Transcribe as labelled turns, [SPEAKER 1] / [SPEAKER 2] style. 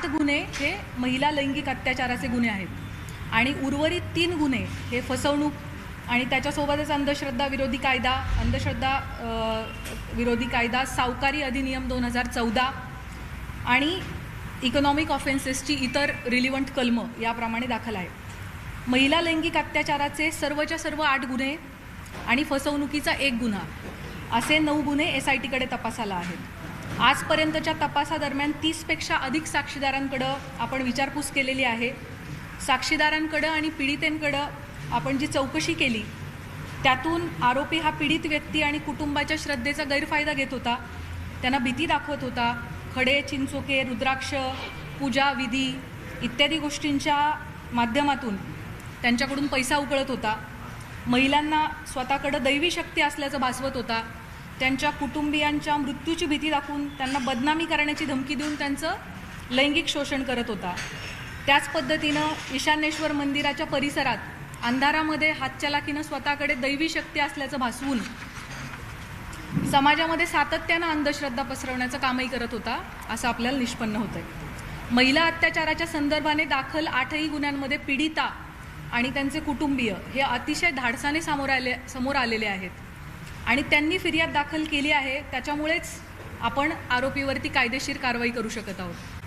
[SPEAKER 1] 8 गुन्हे हे महिला लैंगिक अत्याचाराचे गुन्हे आहेत आणि उर्वरित 3 गुन्हे हे फसवणूक आणि त्याच्यासोबतच अंधश्रद्धा विरोधी कायदा, सावकारी अधिनियम 2014 आणि इकॉनॉमिक ऑफेन्सेसची इतर रिलिव्हंट कलमं याप्रमाणे दाखल आहे. महिला लैंगिक अत्याचाराचे सर्वच्या सर्व 8 गुन्हे आणि फसवणुकीचा 1 गुन्हा असे 9 गुन्हे SITकडे तपासाला आहेत. आजपर्यंतच्या तपासादरम्यान 30पेक्षा अधिक साक्षीदारांकडं आपण विचारपूस केलेली आहे. साक्षीदारांकडं आणि पीडितेंकडं आपण जी चौकशी केली त्यातून आरोपी हा पीडित व्यक्ती आणि कुटुंबाच्या श्रद्धेचा गैरफायदा घेत होता. त्यांना भीती दाखवत होता. खडे, चिंचोके, रुद्राक्ष, पूजा विधी इत्यादी गोष्टींच्या माध्यमातून त्यांच्याकडून पैसा उकळत होता. महिलांना स्वतःकडं दैवी शक्ती असल्याचं भासवत होता. त्यांच्या कुटुंबियांच्या मृत्यूची भीती दाखवून त्यांना बदनामी करण्याची धमकी देऊन त्यांचं लैंगिक शोषण करत होता. त्याच पद्धतीनं ईशान्येश्वर मंदिराच्या परिसरात अंधारामध्ये हातचलाखीनं स्वतःकडे दैवी शक्ती असल्याचं भासवून समाजामध्ये सातत्यानं अंधश्रद्धा पसरवण्याचं कामही करत होता असं आपल्याला निष्पन्न होतंय. महिला अत्याचाराच्या संदर्भाने दाखल 8ही गुन्ह्यांमध्ये पीडिता आणि त्यांचे कुटुंबीय हे अतिशय धाडसाने समोर आलेले आहेत आणि त्यांनी फिर्याद दाखल केली आहे. त्याच्यामुळेच आपण आरोपीवरती कायदेशीर कारवाई करू शकत आहोत.